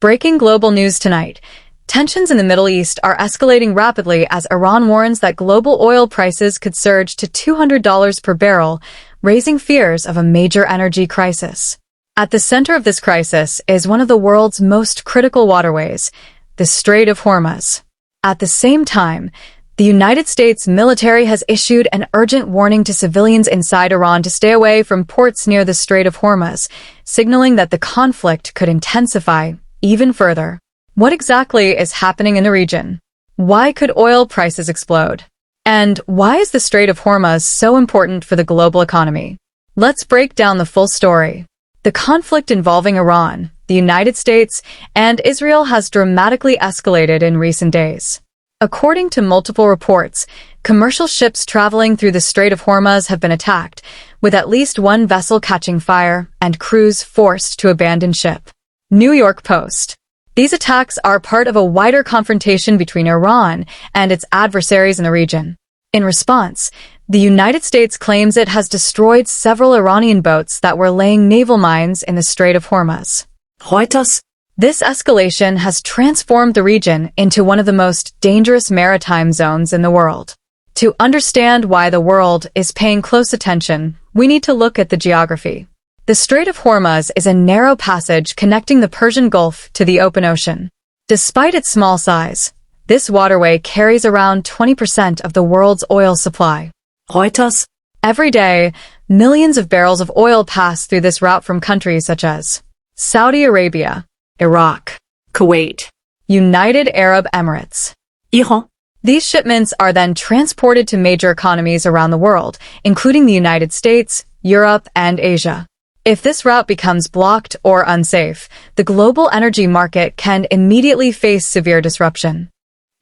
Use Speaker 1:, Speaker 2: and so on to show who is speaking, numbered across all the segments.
Speaker 1: Breaking global news tonight. Tensions in the Middle East are escalating rapidly as Iran warns that global oil prices could surge to $200 per barrel, raising fears of a major energy crisis. At the center of this crisis is one of the world's most critical waterways, the Strait of Hormuz. At the same time, the United States military has issued an urgent warning to civilians inside Iran to stay away from ports near the Strait of Hormuz, signaling that the conflict could intensify even further. What exactly is happening in the region? Why could oil prices explode? And why is the Strait of Hormuz so important for the global economy? Let's break down the full story. The conflict involving Iran, the United States, and Israel has dramatically escalated in recent days. According to multiple reports, commercial ships traveling through the Strait of Hormuz have been attacked, with at least one vessel catching fire and crews forced to abandon ship. New York Post. These attacks are part of a wider confrontation between Iran and its adversaries in the region. In response, the United States claims it has destroyed several Iranian boats that were laying naval mines in the Strait of Hormuz.
Speaker 2: Reuters.
Speaker 1: This escalation has transformed the region into one of the most dangerous maritime zones in the world. To understand why the world is paying close attention, we need to look at the geography. The Strait of Hormuz is a narrow passage connecting the Persian Gulf to the open ocean. Despite its small size, this waterway carries around 20% of the world's oil supply.
Speaker 2: Reuters.
Speaker 1: Every day, millions of barrels of oil pass through this route from countries such as Saudi Arabia, Iraq,
Speaker 2: Kuwait,
Speaker 1: United Arab Emirates,
Speaker 2: Iran.
Speaker 1: These shipments are then transported to major economies around the world, including the United States, Europe, and Asia. If this route becomes blocked or unsafe, the global energy market can immediately face severe disruption.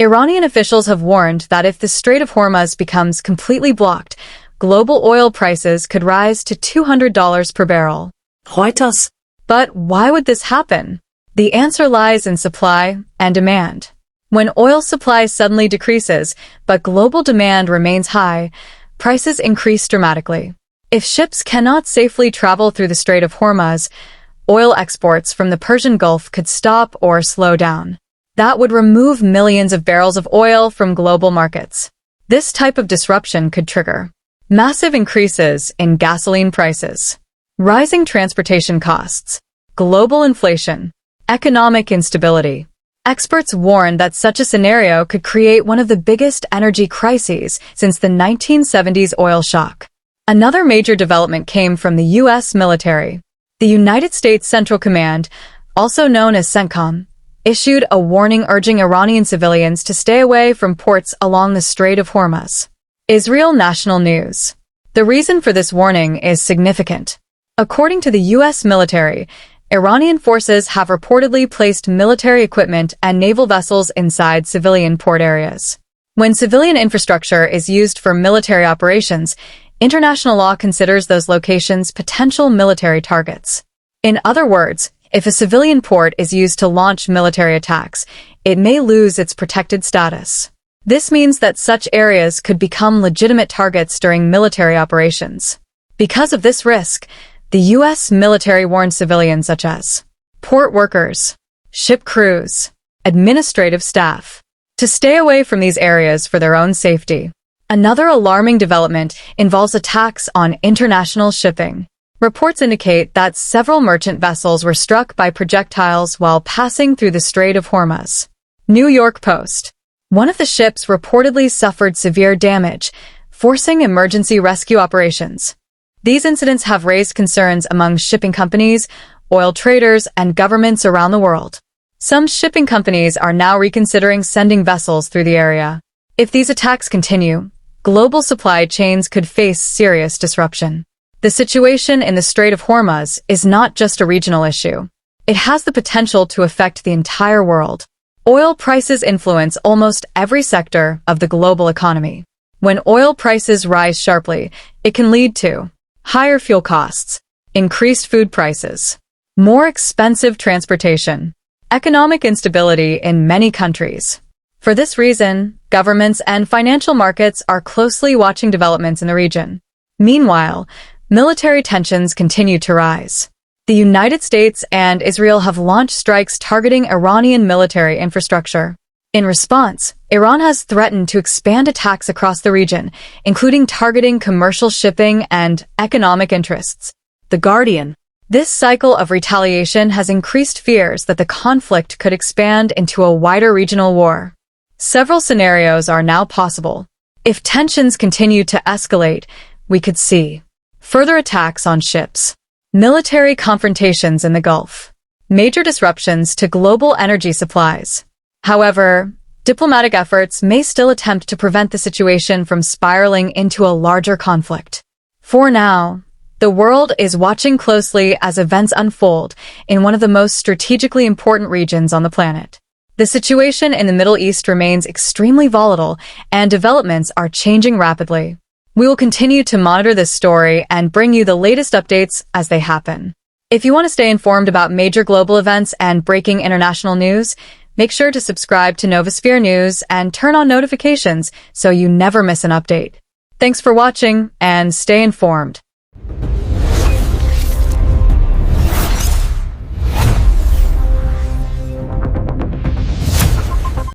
Speaker 1: Iranian officials have warned that if the Strait of Hormuz becomes completely blocked, global oil prices could rise to $200 per barrel.
Speaker 2: Reuters.
Speaker 1: But why would this happen? The answer lies in supply and demand. When oil supply suddenly decreases, but global demand remains high, prices increase dramatically. If ships cannot safely travel through the Strait of Hormuz, oil exports from the Persian Gulf could stop or slow down. That would remove millions of barrels of oil from global markets. This type of disruption could trigger massive increases in gasoline prices, rising transportation costs, global inflation, economic instability. Experts warn that such a scenario could create one of the biggest energy crises since the 1970s oil shock. Another major development came from the U.S. military. The United States Central Command, also known as CENTCOM, issued a warning urging Iranian civilians to stay away from ports along the Strait of Hormuz. Israel National News. The reason for this warning is significant. According to the U.S. military, Iranian forces have reportedly placed military equipment and naval vessels inside civilian port areas. When civilian infrastructure is used for military operations, international law considers those locations potential military targets. In other words, if a civilian port is used to launch military attacks, it may lose its protected status. This means that such areas could become legitimate targets during military operations. Because of this risk, the U.S. military warned civilians such as port workers, ship crews, administrative staff, to stay away from these areas for their own safety. Another alarming development involves attacks on international shipping. Reports indicate that several merchant vessels were struck by projectiles while passing through the Strait of Hormuz. New York Post. One of the ships reportedly suffered severe damage, forcing emergency rescue operations. These incidents have raised concerns among shipping companies, oil traders, and governments around the world. Some shipping companies are now reconsidering sending vessels through the area. If these attacks continue, global supply chains could face serious disruption. The situation in the Strait of Hormuz is not just a regional issue. It has the potential to affect the entire world. Oil prices influence almost every sector of the global economy. When oil prices rise sharply, it can lead to higher fuel costs, increased food prices, more expensive transportation, economic instability in many countries. For this reason, governments and financial markets are closely watching developments in the region. Meanwhile, military tensions continue to rise. The United States and Israel have launched strikes targeting Iranian military infrastructure. In response, Iran has threatened to expand attacks across the region, including targeting commercial shipping and economic interests. The Guardian. This cycle of retaliation has increased fears that the conflict could expand into a wider regional war. Several scenarios are now possible. If tensions continue to escalate, we could see further attacks on ships, military confrontations in the Gulf, major disruptions to global energy supplies. However, diplomatic efforts may still attempt to prevent the situation from spiraling into a larger conflict. For now, the world is watching closely as events unfold in one of the most strategically important regions on the planet. The situation in the Middle East remains extremely volatile, and developments are changing rapidly. We will continue to monitor this story and bring you the latest updates as they happen. If you want to stay informed about major global events and breaking international news, make sure to subscribe to NovaSphere News and turn on notifications so you never miss an update. Thanks for watching, and stay informed.